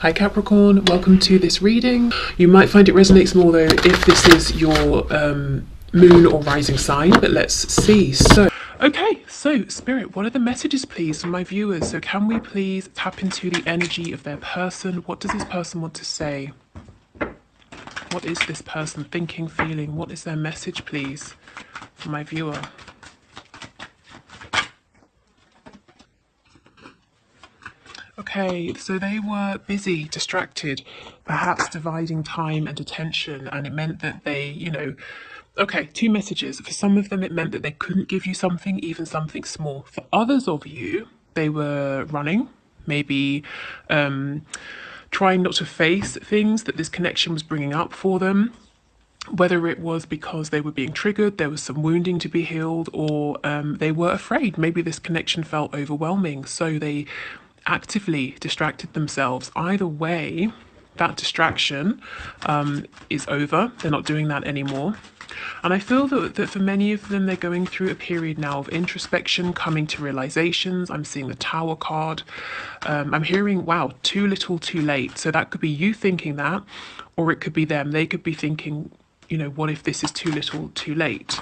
Hi Capricorn, welcome to this reading. You might find it resonates more though if this is your moon or rising sign, but let's see. So Spirit, what are the messages please for my viewers? So can we please tap into the energy of their person? What does this person want to say? What is this person thinking, feeling? What is their message please for my viewer? Okay, so they were busy, distracted, perhaps dividing time and attention, and it meant that they, okay, two messages. For some of them, it meant that they couldn't give you something, even something small. For others of you, they were running, maybe trying not to face things that this connection was bringing up for them. Whether it was because they were being triggered, there was some wounding to be healed, or they were afraid. Maybe this connection felt overwhelming, so they actively distracted themselves. Either way, that distraction is over. They're not doing that anymore. And I feel that for many of them, they're going through a period now of introspection, coming to realizations. I'm seeing the Tower card. I'm hearing, wow, too little, too late. So that could be you thinking that, or it could be them. They could be thinking, what if this is too little, too late?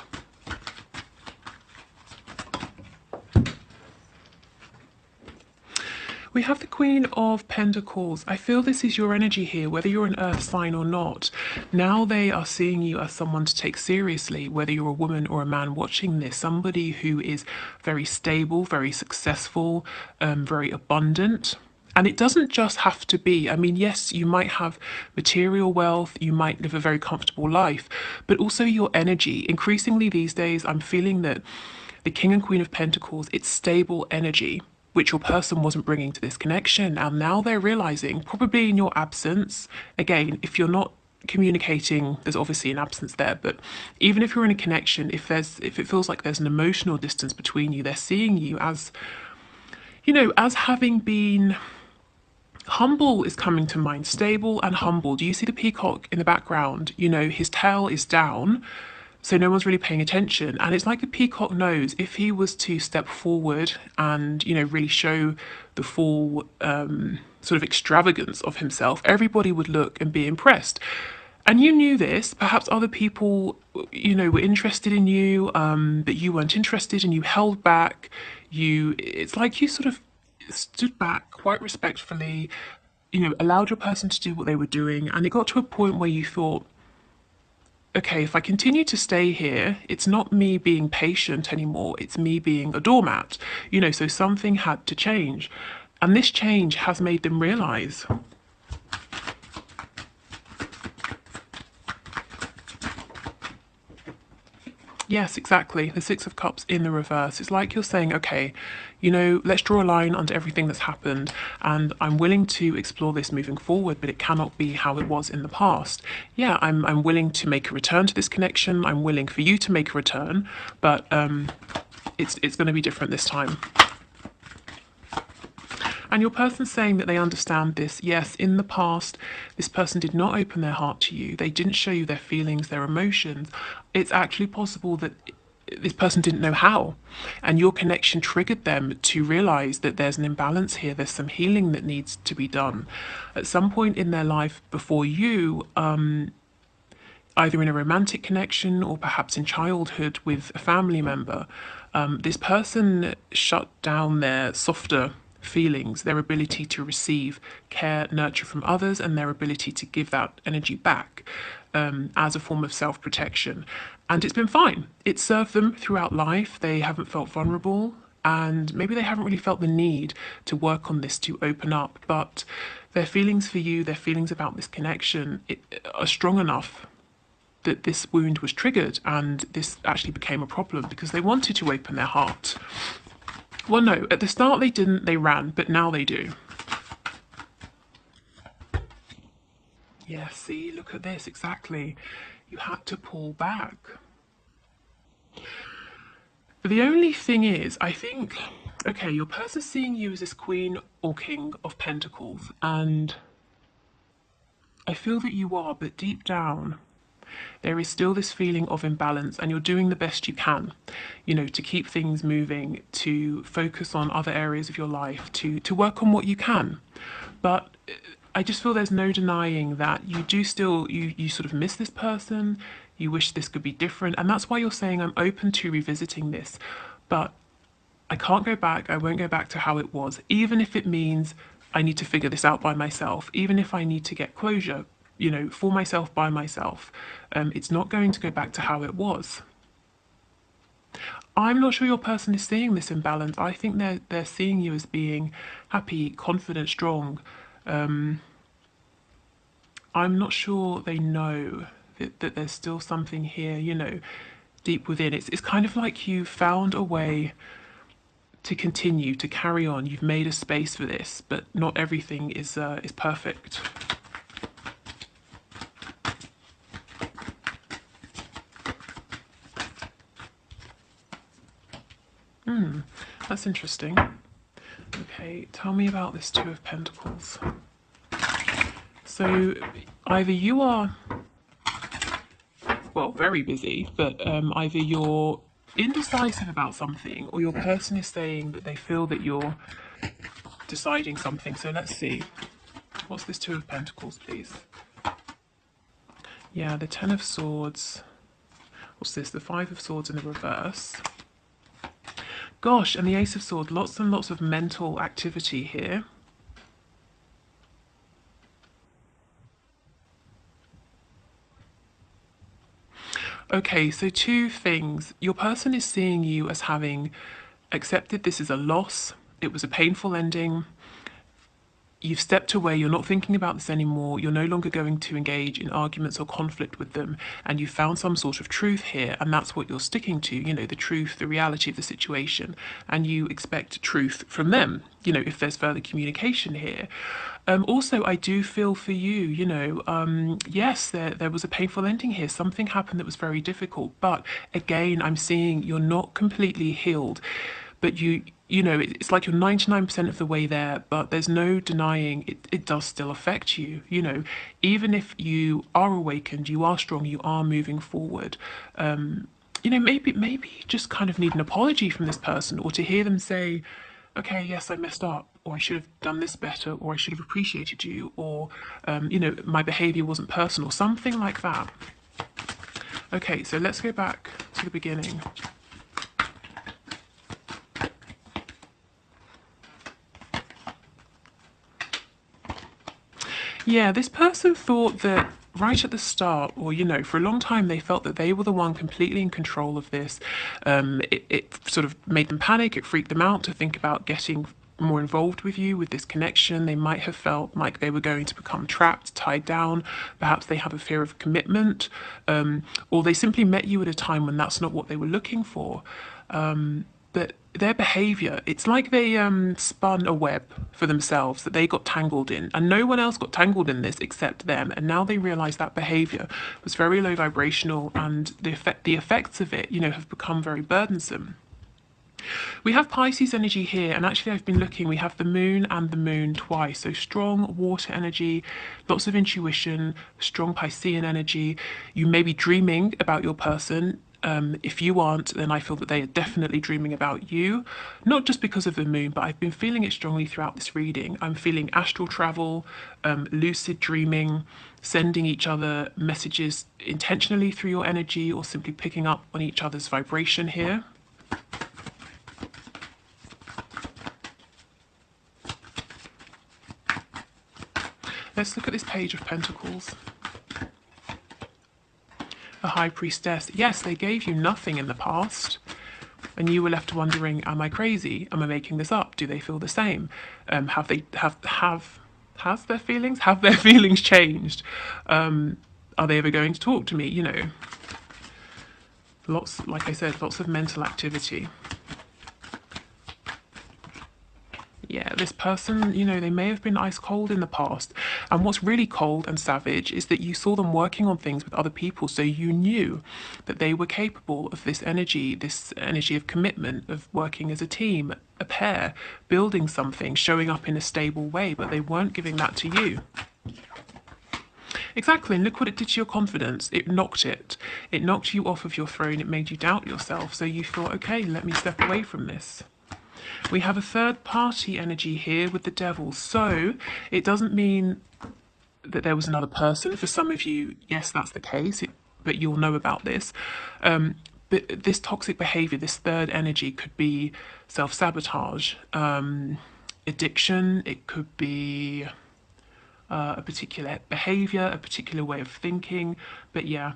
We have the Queen of Pentacles. I feel this is your energy here, whether you're an earth sign or not. Now they are seeing you as someone to take seriously, whether you're a woman or a man watching this, somebody who is very stable, very successful, very abundant. And it doesn't just have to be, yes, you might have material wealth, you might live a very comfortable life, but also your energy. Increasingly these days, I'm feeling that the King and Queen of Pentacles, it's stable energy, which your person wasn't bringing to this connection. And now they're realizing, probably in your absence, again, if you're not communicating, there's obviously an absence there, but even if you're in a connection, if it feels like there's an emotional distance between you, they're seeing you as, as having been humble is coming to mind. Stable and humble. Do you see the peacock in the background? His tail is down, so no one's really paying attention. And it's like the peacock knows if he was to step forward and, really show the full sort of extravagance of himself, everybody would look and be impressed. And you knew this. Perhaps other people, were interested in you, but you weren't interested and you held back. It's like you sort of stood back quite respectfully, allowed your person to do what they were doing. And it got to a point where you thought, okay, if I continue to stay here, it's not me being patient anymore, it's me being a doormat. So something had to change. And this change has made them realize. Yes, exactly. The Six of Cups in the reverse. It's like you're saying, okay, let's draw a line under everything that's happened, and I'm willing to explore this moving forward, but it cannot be how it was in the past. Yeah, I'm willing to make a return to this connection. I'm willing for you to make a return, but it's going to be different this time. And your person's saying that they understand this. Yes, in the past, this person did not open their heart to you. They didn't show you their feelings, their emotions. It's actually possible that this person didn't know how. And your connection triggered them to realize that there's an imbalance here. There's some healing that needs to be done. At some point in their life before you, either in a romantic connection or perhaps in childhood with a family member, this person shut down their softer feelings, their ability to receive care, nurture from others, and their ability to give that energy back as a form of self-protection. And it's been fine. It served them throughout life. They haven't felt vulnerable, and maybe they haven't really felt the need to work on this, to open up. But their feelings for you, their feelings about this connection are strong enough that this wound was triggered, and this actually became a problem because they wanted to open their heart. Well, no, at the start they didn't, they ran, but now they do. Yeah, see, look at this, exactly. You had to pull back. But the only thing is, I think, okay, your person's seeing you as this Queen or King of Pentacles, and I feel that you are, but deep down, there is still this feeling of imbalance, and you're doing the best you can, to keep things moving, to focus on other areas of your life, to work on what you can. But I just feel there's no denying that you do still, you sort of miss this person, you wish this could be different, and that's why you're saying I'm open to revisiting this, but I can't go back, I won't go back to how it was, even if it means I need to figure this out by myself, even if I need to get closure, for myself, by myself. It's not going to go back to how it was. I'm not sure your person is seeing this imbalance. I think they're seeing you as being happy, confident, strong. I'm not sure they know that there's still something here, deep within. It's kind of like you found a way to continue, to carry on. You've made a space for this, but not everything is perfect. That's interesting. Okay, tell me about this Two of Pentacles. So either you are, well, very busy, but either you're indecisive about something, or your person is saying that they feel that you're deciding something. So let's see. What's this Two of Pentacles, please? Yeah, the Ten of Swords. What's this? The Five of Swords in the reverse. Gosh, and the Ace of Swords. Lots and lots of mental activity here. Okay, so two things. Your person is seeing you as having accepted this is a loss. It was a painful ending. You've stepped away, you're not thinking about this anymore, you're no longer going to engage in arguments or conflict with them, and you found some sort of truth here, and that's what you're sticking to, the truth, the reality of the situation, and you expect truth from them, if there's further communication here. Also, I do feel for you, yes, there was a painful ending here, something happened that was very difficult, but again, I'm seeing you're not completely healed, but it's like you're 99% of the way there, but there's no denying it does still affect you. Even if you are awakened, you are strong, you are moving forward. Maybe you just kind of need an apology from this person, or to hear them say, okay, yes, I messed up, or I should have done this better, or I should have appreciated you, or, my behavior wasn't personal, something like that. Okay, so let's go back to the beginning. Yeah, this person thought that right at the start, or for a long time, they felt that they were the one completely in control of this. It sort of made them panic, it freaked them out to think about getting more involved with you, with this connection. They might have felt like they were going to become trapped, tied down. Perhaps they have a fear of commitment, or they simply met you at a time when that's not what they were looking for. But their behavior, it's like they spun a web for themselves that they got tangled in, and no one else got tangled in this except them. And now they realize that behavior was very low vibrational, and the effects of it, have become very burdensome. We have Pisces energy here, and actually I've been looking, we have the moon and the moon twice. So strong water energy, lots of intuition, strong Piscean energy. You may be dreaming about your person. If you aren't, then I feel that they are definitely dreaming about you, not just because of the moon, but I've been feeling it strongly throughout this reading. I'm feeling astral travel, lucid dreaming, sending each other messages intentionally through your energy, or simply picking up on each other's vibration here. Let's look at this Page of Pentacles. A High Priestess. Yes, they gave you nothing in the past, and you were left wondering, am I crazy? Am I making this up? Do they feel the same? Has their feelings changed? Are they ever going to talk to me? Lots, like I said, lots of mental activity. Yeah, this person, they may have been ice cold in the past. And what's really cold and savage is that you saw them working on things with other people. So you knew that they were capable of this energy of commitment, of working as a team, a pair, building something, showing up in a stable way, but they weren't giving that to you. Exactly, and look what it did to your confidence. It knocked it. It knocked you off of your throne. It made you doubt yourself. So you thought, okay, let me step away from this. We have a third party energy here with the devil. So it doesn't mean that there was another person. For some of you, yes, that's the case, but you'll know about this. But this toxic behavior, this third energy, could be self-sabotage, addiction. It could be a particular behavior, a particular way of thinking. But yeah,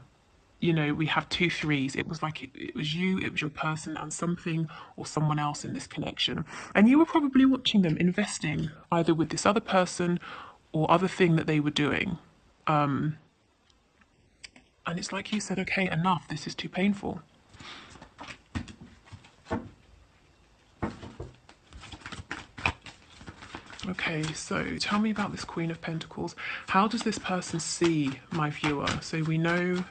you know, we have 2 3s. It was like it was you, it was your person, and something or someone else in this connection. And you were probably watching them investing either with this other person or other thing that they were doing. And it's like you said, okay, enough, this is too painful. Okay, so tell me about this Queen of Pentacles. How does this person see my viewer? So we know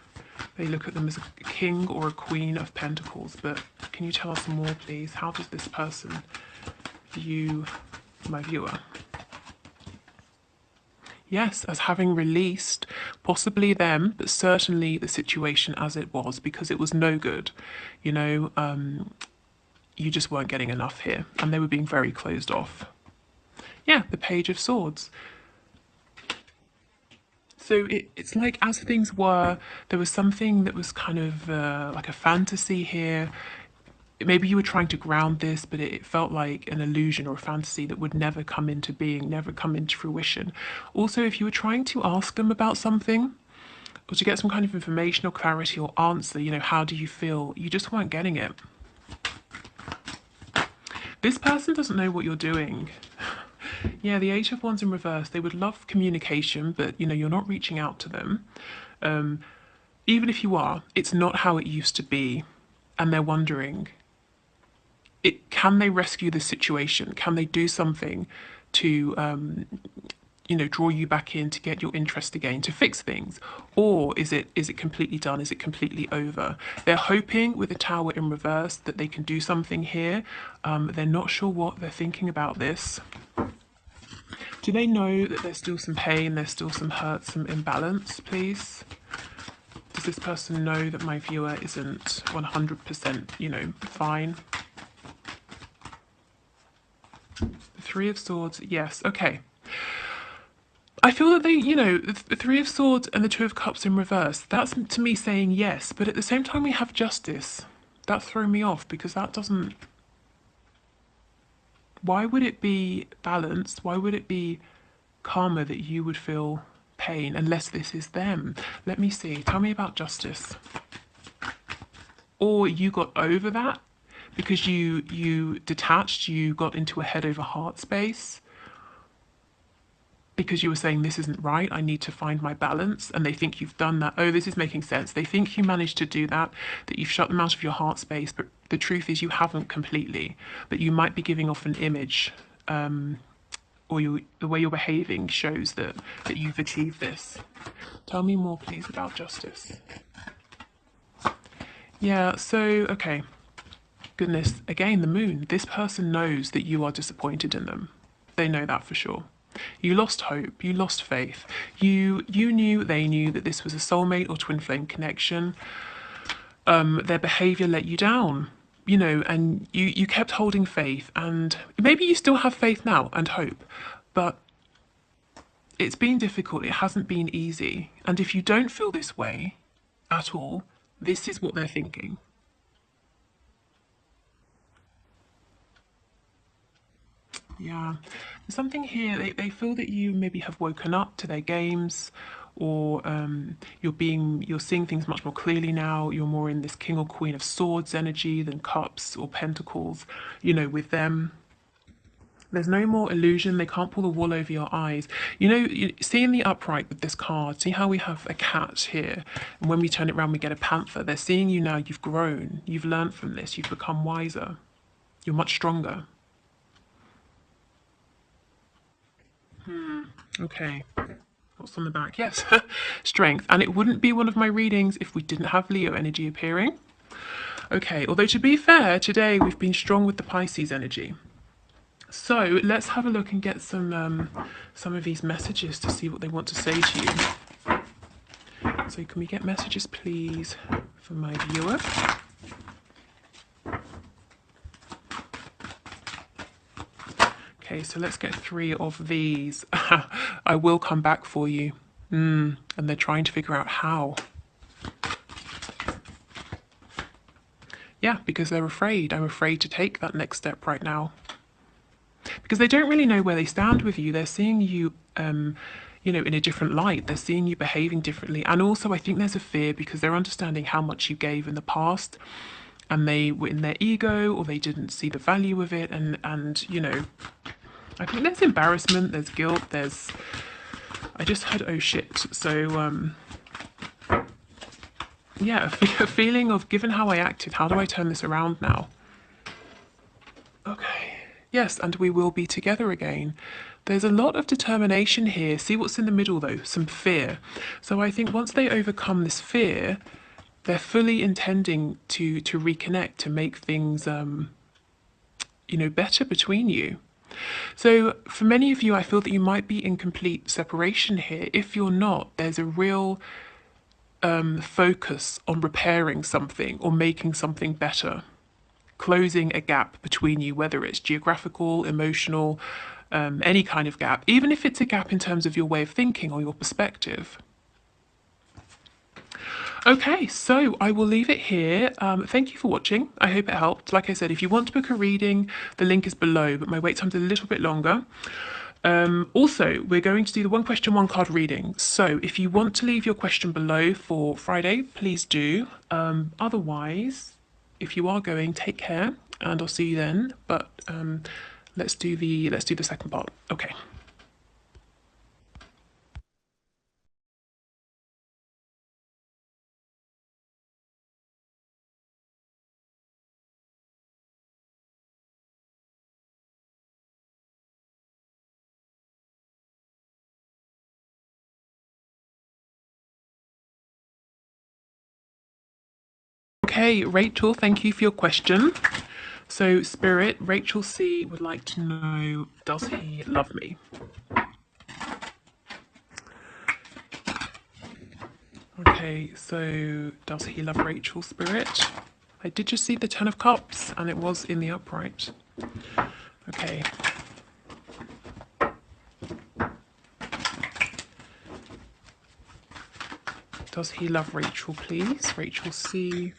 they look at them as a king or a queen of pentacles, but can you tell us more, please? How does this person view my viewer? Yes, as having released possibly them, but certainly the situation as it was, because it was no good. You know, you just weren't getting enough here, and they were being very closed off. Yeah, the Page of Swords. So it's like as things were, there was something that was kind of like a fantasy here. Maybe you were trying to ground this, but it felt like an illusion or a fantasy that would never come into being, never come into fruition. Also, if you were trying to ask them about something, or to get some kind of information or clarity or answer, you know, how do you feel? You just weren't getting it. This person doesn't know what you're doing. Yeah, the Eight of Wands in reverse. They would love communication, but you know, you're not reaching out to them. Even if you are, it's not how it used to be. And they're wondering, can they rescue this situation? Can they do something to, you know, draw you back in, to get your interest again, to fix things? Or is it completely done? Is it completely over? They're hoping with the Tower in reverse that they can do something here. They're not sure what they're thinking about this. Do they know that there's still some pain, there's still some hurt, some imbalance, please? Does this person know that my viewer isn't 100%, you know, fine? The Three of Swords, yes, okay. I feel that they, you know, the Three of Swords and the Two of Cups in reverse, that's to me saying yes, but at the same time we have Justice. That's thrown me off because that doesn't... Why would it be balanced? Why would it be karma that you would feel pain unless this is them? Let me see. Tell me about Justice. Or you got over that because you detached, you got into a head over heart space because you were saying this isn't right, I need to find my balance, and they think you've done that. Oh, this is making sense. They think you managed to do that, that you've shut them out of your heart space, but the truth is you haven't completely. But you might be giving off an image, or the way you're behaving shows that you've achieved this. Tell me more, please, about Justice. Yeah, so, okay. Goodness, again, the Moon. This person knows that you are disappointed in them. They know that for sure. You lost hope, you lost faith. You knew, they knew that this was a soulmate or twin flame connection. Their behavior let you down, you know, and you kept holding faith, and maybe you still have faith now and hope, but it's been difficult, it hasn't been easy. And if you don't feel this way at all, this is what they're thinking. Yeah, there's something here. They feel that you maybe have woken up to their games, or you're seeing things much more clearly now. You're more in this King or Queen of Swords energy than Cups or Pentacles. You know, with them, there's no more illusion. They can't pull the wool over your eyes. You know, see in the upright with this card, see how we have a cat here, and when we turn it around, we get a panther. They're seeing you now. You've grown. You've learned from this. You've become wiser. You're much stronger. Okay, what's on the back? Yes, strength. And it wouldn't be one of my readings if we didn't have Leo energy appearing. Okay, although to be fair, today we've been strong with the Pisces energy. So let's have a look and get some of these messages to see what they want to say to you. So can we get messages, please, for my viewer? Okay, so let's get 3 of these. I will come back for you. And they're trying to figure out how. Yeah, because they're afraid. I'm afraid to take that next step right now. Because they don't really know where they stand with you. They're seeing you, you know, in a different light. They're seeing you behaving differently. And also, I think there's a fear because they're understanding how much you gave in the past, and they were in their ego, or they didn't see the value of it. And you know, I think there's embarrassment, there's guilt, there's... I just heard, oh shit. So, yeah, a feeling of, given how I acted, how do I turn this around now? Okay. Yes, and we will be together again. There's a lot of determination here. See what's in the middle, though? Some fear. So I think once they overcome this fear, they're fully intending to reconnect, to make things, you know, better between you. So for many of you, I feel that you might be in complete separation here. If you're not, there's a real focus on repairing something or making something better, closing a gap between you, whether it's geographical, emotional, any kind of gap, even if it's a gap in terms of your way of thinking or your perspective. Okay, so I will leave it here. Thank you for watching. I hope it helped. Like I said, if you want to book a reading, the link is below, but my wait time's a little bit longer. Also, we're going to do the 1 question, 1 card reading. So if you want to leave your question below for Friday, please do. Otherwise, if you are going, take care, and I'll see you then. But let's do the second part. Okay. Okay, Rachel, thank you for your question. So, Spirit, Rachel C would like to know, does he love me? Okay, so does he love Rachel, Spirit? I did just see the 10 of Cups, and it was in the upright. Okay. Does he love Rachel, please? Rachel C.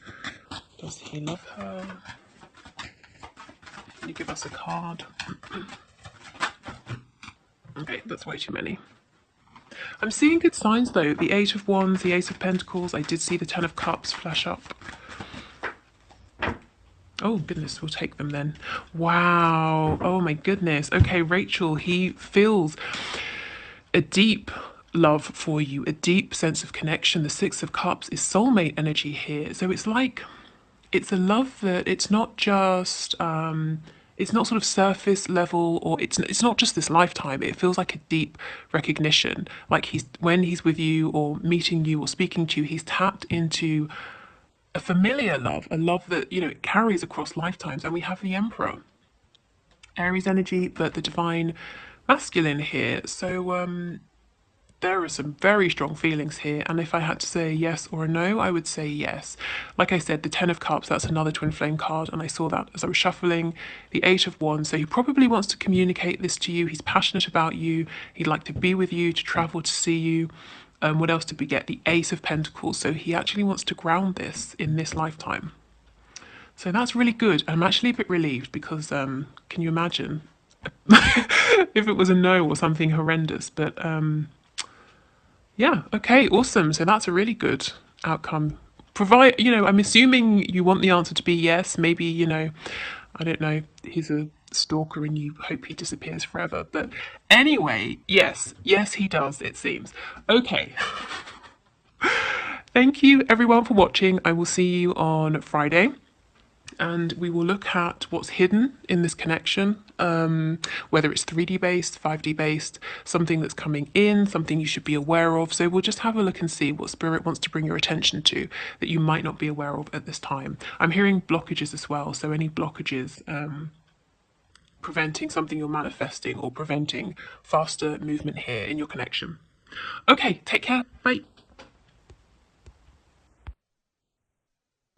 Does he love her? Can you give us a card? Okay, that's way too many. I'm seeing good signs though. The 8 of Wands, the Ace of Pentacles. I did see the 10 of Cups flash up. Oh goodness, we'll take them then. Wow. Oh my goodness. Okay, Rachel, he feels a deep love for you, a deep sense of connection. The 6 of Cups is soulmate energy here. So it's like, it's a love that it's not just, it's not sort of surface level, or it's not just this lifetime. It feels like a deep recognition. Like when he's with you or meeting you or speaking to you, he's tapped into a familiar love, a love that, you know, it carries across lifetimes. And we have the Emperor, Aries energy, but the divine masculine here. So there are some very strong feelings here, and if I had to say a yes or a no, I would say yes. Like I said, the 10 of Cups, that's another twin flame card, and I saw that as I was shuffling. The 8 of Wands, so he probably wants to communicate this to you. He's passionate about you. He'd like to be with you, to travel, to see you. What else did we get? The Ace of Pentacles, so he actually wants to ground this in this lifetime. So that's really good. I'm actually a bit relieved because can you imagine if it was a no or something horrendous? But yeah, okay, awesome. So that's a really good outcome. Provide, you know, I'm assuming you want the answer to be yes. Maybe, you know, I don't know, he's a stalker and you hope he disappears forever. But anyway, yes, he does, it seems. Okay. Thank you everyone for watching. I will see you on Friday, and we will look at what's hidden in this connection, whether it's 3D based, 5D based, something that's coming in, something you should be aware of. So we'll just have a look and see what Spirit wants to bring your attention to that you might not be aware of at this time. I'm hearing blockages as well, so any blockages preventing something you're manifesting or preventing faster movement here in your connection. Okay, take care. Bye.